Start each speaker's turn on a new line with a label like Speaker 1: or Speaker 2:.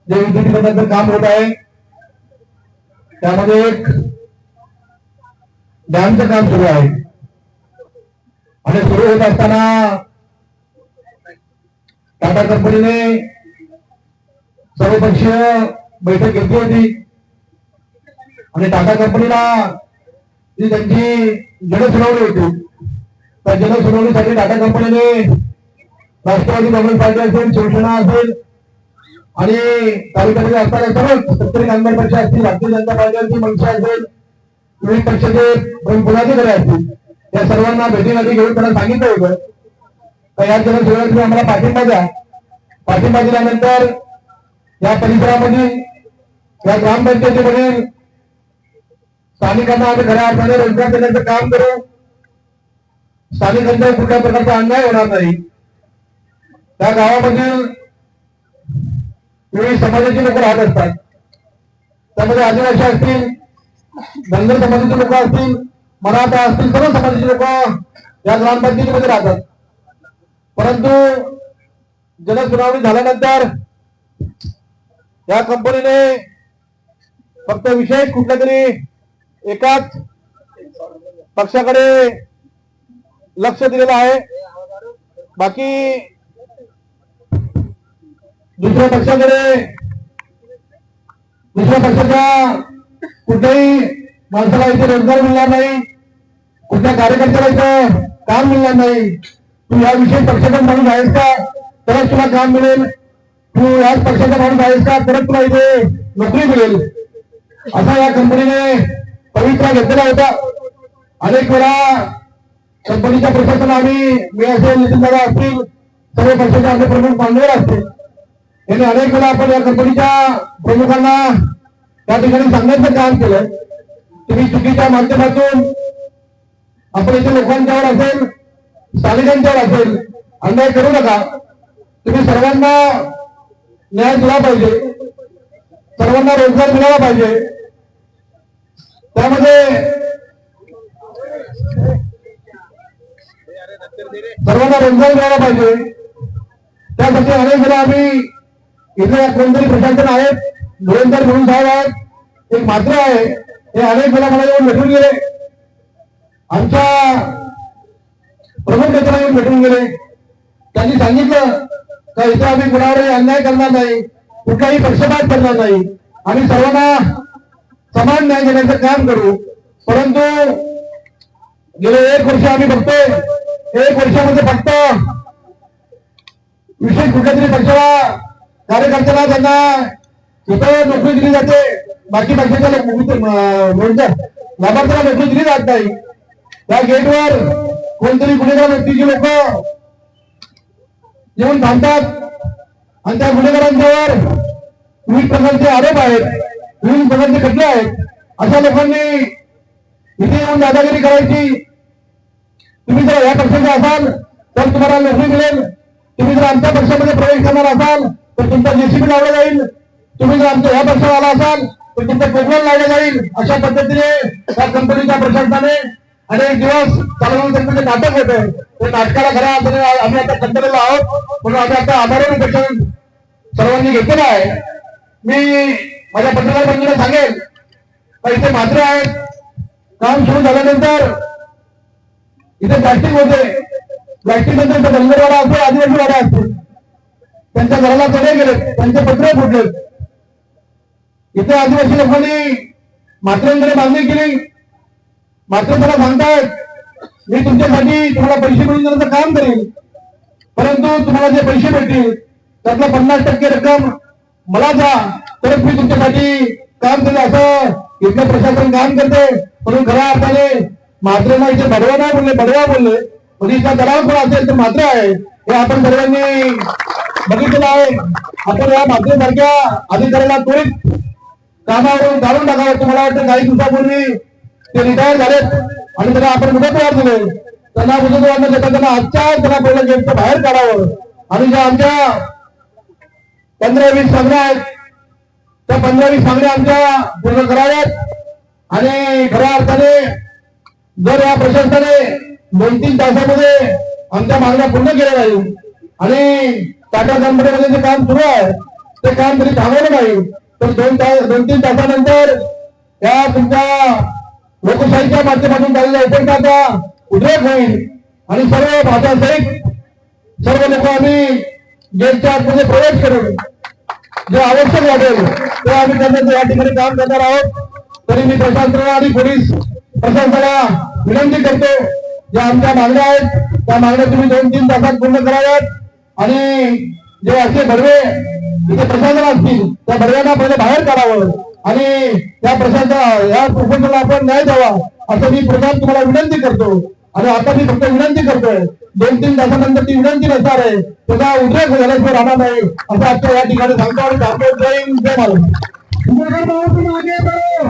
Speaker 1: जे विद्युतीकरणाचं काम होत आहे त्यामध्ये एक डॅमचं काम सुरू आहे आणि सुरू होत असताना टाटा कंपनीने सर्वपक्षीय बैठक घेतली होती आणि टाटा कंपनीला जी त्यांची जनसुनावणी होती त्या जनसुनावणीसाठी टाटा कंपनीने राष्ट्रवादी काँग्रेस पार्टी असेल, शिवसेना असेल आणि तालुक्यामध्ये असणाऱ्या सर्व शेतकरी कामगार पक्ष असतील, भारतीय जनता पार्टी असतील, मनसे असेल, विविध पक्षाचे पदाधिकारी असतील, या सर्वांना भेटीगाठी घेऊन त्यांना सांगितलं होतं तर या जनसुनावणीत आम्हाला पाठिंबा द्या. पाठिंबा दिल्यानंतर या परिसरामधील या ग्रामपंचायतीमधील स्थानिकांना आम्ही खऱ्या अर्थाने रोजगार देण्याचं काम करू. स्थानिकांचा कुठल्या प्रकारचा अन्याय होणार नाही. त्या गावामधील विविध समाजाची लोक राहत असतात. त्यामध्ये आदिवासी असतील, धनगर समाजाची लोक असतील, मराठा असतील, सर्व समाजाची लोक या ग्रामपंचायतीमध्ये राहतात. परंतु जनसुनावणी झाल्यानंतर या कंपनीने फक्त विशेष कुठल्या तरी एकाच पक्षाकडे लक्ष दिलेलं आहे. बाकी दुसऱ्या पक्षाच्या कुठल्याही माणसाला इथे रोजगार मिळणार नाही, कुठल्या कार्यकर्त्याला इथं काम मिळणार नाही. तू या विशेष पक्षाचा माणूस आहेस का तरच तुला काम मिळेल, तू याच पक्षाचा माणूस आहेस का तरच तुला इथे नोकरी मिळेल, असा या कंपनीने पवित्रा घेतलेला होता. अनेक वेळा कंपनीच्या प्रशासन आम्ही मी असेल, नितीन दादा असतील, सर्व पक्षाचे आमचे प्रमुख मान्यवर असतील, यांनी अनेक वेळा आपण या कंपनीच्या प्रमुखांना त्या ठिकाणी सांगण्याचं काम केलं. तुम्ही चुकीच्या माध्यमातून आपण इथे लोकांच्यावर असेल, स्थानिकांच्यावर असेल अन्याय करू नका. तुम्ही सर्वांना न्याय दिला पाहिजे, सर्वांना रोजगार मिळाला पाहिजे. त्यामध्ये सर्वांना रोजगार मिळाला पाहिजे. त्यासाठी अनेक वेळा आम्ही इथे कोणतरी प्रशासन आहेत, धुरंधर म्हणून साहेब आहेत, एक मात्र आहे, हे अनेक वेळा मला येऊन भेटून गेले, आमच्या प्रमुख नेत्यांना येऊन भेटून गेले. त्यांनी सांगितलं का इथे आम्ही कुणावरही अन्याय करणार नाही, कुठलाही पक्षपात करणार नाही, आम्ही सर्वांना समान न्याय देण्याचं काम करू. परंतु गेले 1 वर्ष आम्ही बघतोय, 1 वर्षामध्ये फक्त विशेष कुठल्या तरी पक्षाला कार्यकर्त्यांना त्यांना इथं नोकरी दिली जाते, बाकी पक्षाच्या लाभार्थ्यांना नोकरी दिली जात नाही. त्या गेटवर कोणतरी गुन्हेगार व्यक्तीची लोक येऊन थांबतात आणि त्या गुन्हेगारांच्यावर विविध प्रकारचे आरोप आहेत, विविध प्रकारचे खटले आहेत. अशा लोकांनी इथे येऊन दादागिरी करायची. तुम्ही जर या पक्षाचे असाल तर तुम्हाला नोकरी मिळेल, तुम्ही जर आमच्या पक्षामध्ये प्रवेश करणार असाल तर तुमचा जेसीबी लावला जाईल, तुम्ही जर आमच्या या पक्षात आला असाल तर तुमचं प्रोग्राम लावला जाईल. अशा पद्धतीने त्या कंपनीच्या प्रशासनाने अनेक दिवस चालवून त्यांचं नाटक होत आहे. त्या नाटकाला खऱ्या अर्थाने आम्ही आता कंटाळलेलो आहोत, म्हणून आम्ही आता आधारून पक्षाने सर्वांनी घेतलेला आहे. मी माझ्या पत्रकार बंधूंना सांगेल का इथे मात्र आहेत, काम सुरू झाल्यानंतर इथे प्लॅस्टिक होते, प्लॅस्टिक नंतर धनगरवाडा असतो, आदिवासी वाडा असतो, त्यांच्या घराला तडे गेले, त्यांचे पत्रे फुटले. इथे आदिवासी लोकांनी मात्र्यांकडे मागणी केली. मात्र त्याला सांगतायत मी तुमच्यासाठी तुम्हाला पैसे मिळून देण्याचं काम करेल, परंतु तुम्हाला जे पैसे भेटतील त्यातलं 50% रक्कम मला द्या तरच मी तुमच्यासाठी काम करेल, असं इथलं प्रशासन काम करते. म्हणून खऱ्या अर्थाने मात्रेला इथे बडवा नाही बोलले, बडवा बोलले, म्हणजे इथला दराव कोण असेल तर मात्र आहे हे आपण सर्वांनी बघितलेलं आहे. आपण या मात्रेसारख्या अधिकाऱ्याला त्वरित कामावरून काढून टाकावं. तुम्हाला वाटतं काही दिवसापूर्वी ते रिटायर झालेत आणि त्यांना आपण मुदतवाढ दिले, त्यांना मुदतवाढ न देता त्यांना आजच्या त्यांना पहिलं गेटचं बाहेर काढावं आणि ज्या आमच्या 15-20 मागण्या आहेत त्या 15-20 मागण्या आमच्या पूर्ण कराव्यात. आणि खऱ्या अर्थाने जर या प्रशासनाने 2-3 तासामध्ये आमच्या मागण्या पूर्ण केल्या जाईल आणि टाटा कंपनीमध्ये जे काम सुरू आहे ते काम तरी थांबवलं नाही तर 2-3 तासानंतर या तुमच्या लोकशाहीच्या माध्यमातून झालेल्या उपचाराचा उद्रेक होईल आणि सर्व भाषासहित सर्व लोक आम्ही गेटच्या आतमध्ये प्रवेश करून जे आवश्यक वाटेल ते आम्ही करण्याचं या ठिकाणी काम करणार आहोत. तरी मी प्रशासनाला आणि पोलीस प्रशासनाला विनंती करतो, ज्या आमच्या मागण्या आहेत त्या मागण्या तुम्ही 2-3 तासात पूर्ण कराव्यात आणि जे असे भडवे इथे प्रशासन असतील त्या भडव्यांना पहिले बाहेर काढावं आणि त्या प्रशासनाला आपण न्याय द्यावा असं मी प्रशासन तुम्हाला विनंती करतो. आणि आता मी फक्त विनंती करतोय, 2-3 तासानंतर ती विनंती नसणार आहे, त्याचा उद्रेक झाल्याशिवाय राहणार नाही असं आजच्या या ठिकाणी सांगतो आणि थांबतो. जय हिंद, जय महाराष्ट्र.